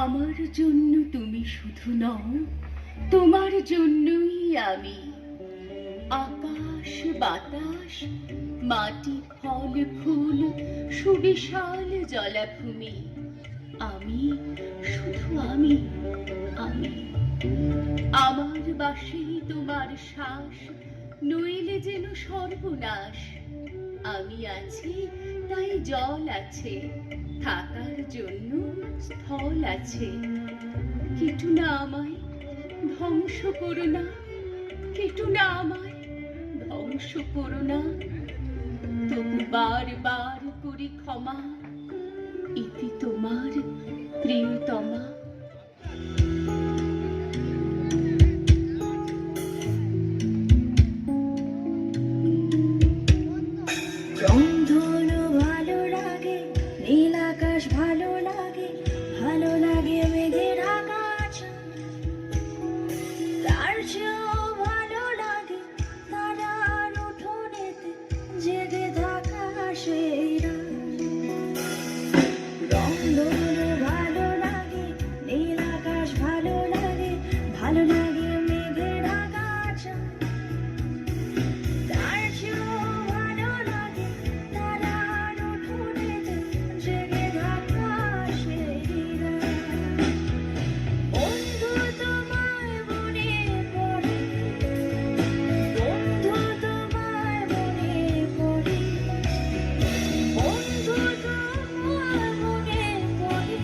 আমার জন্য তুমি শুধু নও, তোমার জন্যই আমি। আকাশ বাতাস, মাটি ফল ফুল, সুবিশাল জলাভূমি, আমি শুধু আমি। আমি আমার বাসেই তোমার শ্বাস, নইলে যেন সর্বনাশ। আমি আছি তাই জল আছে, থাকার জন্য স্থল আছে। কেটু না আমায়, ধ্বংস করো না, কেটু না আমায়, ধ্বংস করো না। তবু বারবার করি ক্ষমা, ইতি তোমার প্রিয়তমা। রংধনু ভালো লাগে, নীল আকাশ ভালো লাগে, ভালো লাগে মেঘের আকাশ। তার চেয়েও ভালো লাগে তারার উঠোনেতে জেগে থাকা সেই রাত। রংধনু ভালো লাগে, নীল আকাশ ভালো লাগে, ভালো লাগে মেঘের আকাশ। তার চেয়েও ভালো লাগে তারার উঠোনেতে জেগে থাকা সেই রাত। বন্ধু তোমায় মনে পড়ে, বন্ধু তোমায় মনে পড়ে, বন্ধু তোমায় মনে পড়ে,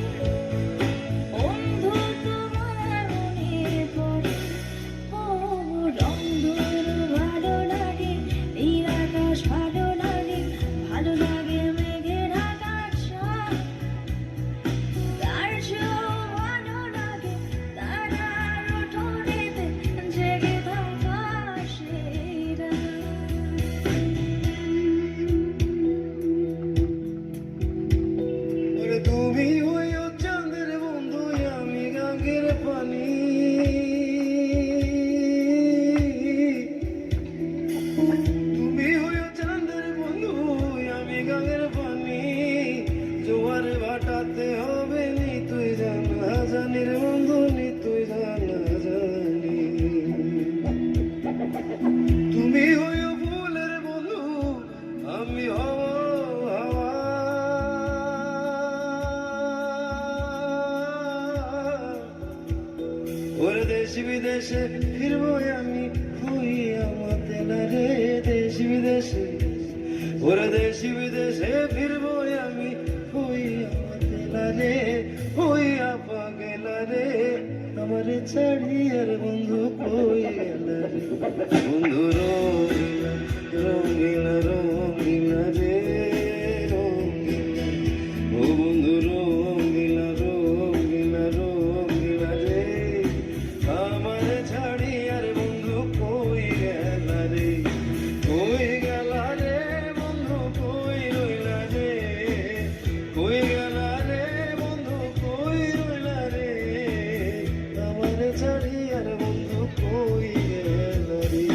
বন্ধু তোমায় মনে পড়ে। ও রংধনু ভালো লাগে, নীল আকাশ ভালো লাগে, ভালো লাগে মেঘের আকাশ। তার চেয়েও ভালো লাগে তারার উঠোনেতে জেগে থাকা সেই রাত। ওরে তুমি হইও চাঁদের বন্ধু, আমি গাঙ্গের পানি। তুমি হইও চাঁদের বন্ধু, আমি গাঙ্গের পানি। জোয়ার ভাটাতে হবে নি তুই জানা জানির বন্ধু, নি তুই জানা জানি। তুমি হইও ফুলের বন্ধু, আমি হব হাওয়া। ওরে দেশ বিদেশে ফিরবো আমি, হইয়া মাতেলা রে দেশ বিদেশে। ওরে দেশ বিদেশে ফিরবো আমি, হইয়া মাতেলা রে, হইয়া পাগেলা রে। আমার ছাড়িয়ার বন্ধু কই গেলা রে। বন্ধু রঙিলা রঙিলা রঙিলা রে, রঙিলা। ও বন্ধু রঙিলা রঙিলা রঙিলা রে। আমার ছাড়িয়ার বন্ধু কই গেলা রে, কই গেলা রে বন্ধু, কই রইলা রে, কই গেলা রে বন্ধু, কই রইলা রে। আমার ছাড়িয়ার বন্ধু কই গেলা রে।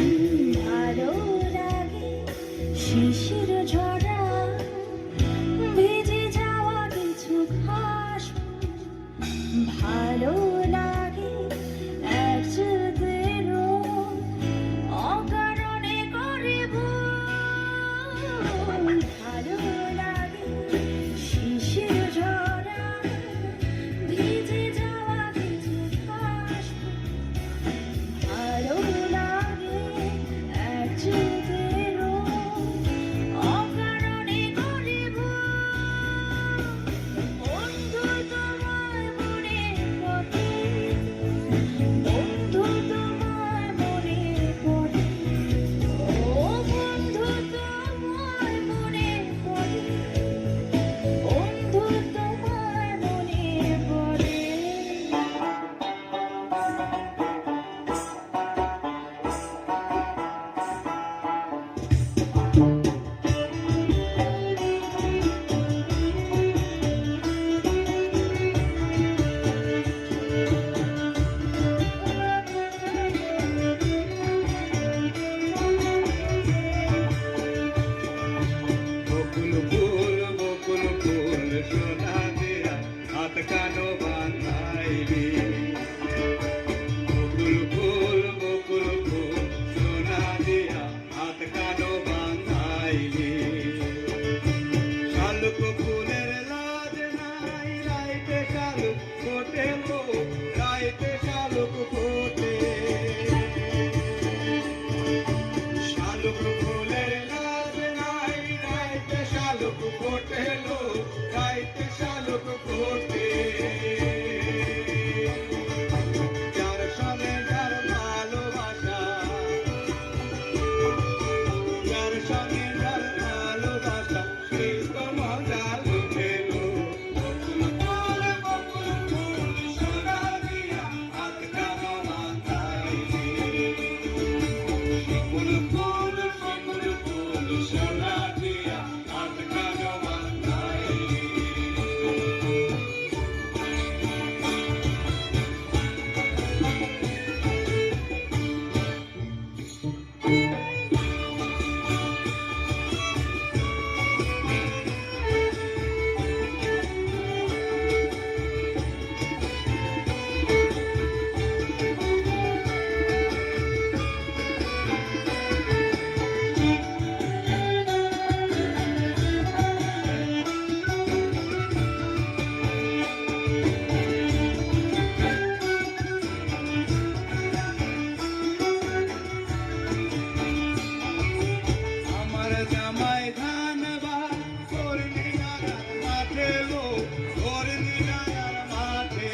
বকুল ফুল সোনা দিয়া হাত কানো বাঁধাইলি বকুল ফুল সোনা দিয়া হাত কানো বাঁধাইলি শালুক ফুলের লাজ নাই রাইতে শালুক ফোটে গো রাইতে শালুক ফোটে শালুক ফুলের লাজ নাই রাইতে শালুক ফোটে লো রাইতে শালুক ফোটে যার সঙ্গে যার ভালোবাসা যার সঙ্গে যার ভালোবাসা সেই তো মজা লুটেলো বকুল ফুল সোনা দিয়া হাত কানো বাঁধাইলি শিমুল ফুল সোনা দিয়া হাত কানো বাঁধাইলি আমার জামাই ধানবাদ কর্মী নাগার মাঠে গো কর্মী নাগার মাঠে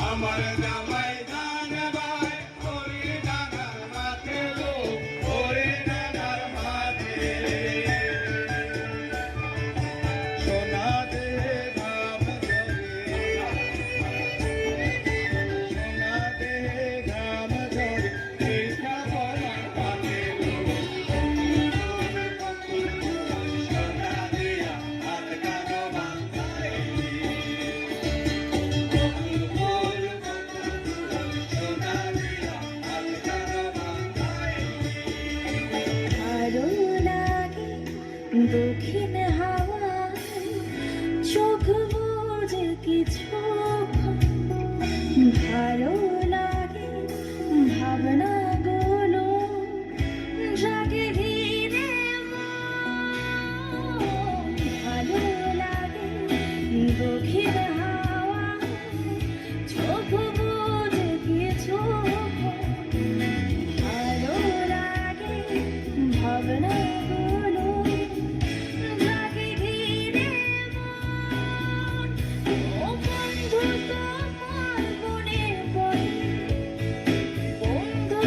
আমার জামাই ধানবাদ কর্মী নাগার মাঠে গো কর্মী নাগার মাঠে সোনা দে ঘাম ধরে সোনা দে ঘাম ধরে কৃষ্ণ বলা পাতে সোনা দিয়া হাত কানো বাঁধাইলি সোনা দিয়া হাত কানো বাঁধাইলি ভালো লাগে দক্ষিণ হাওয়া চোখ বুঝে কিছু ভালো লাগে ভাবনা গুলো জাগে ধীরে মন। ভালো লাগে দক্ষিণ হাওয়া চোখ বুঝে কিছু ভালো লাগে ভাবনা গুলো জাগে ধীরে মন। ও বন্ধু তোমার মনে পড়ে বন্ধু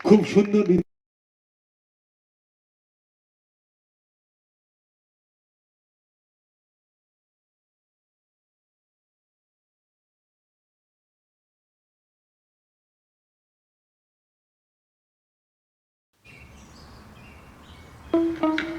খুব সুন্দর Thank you.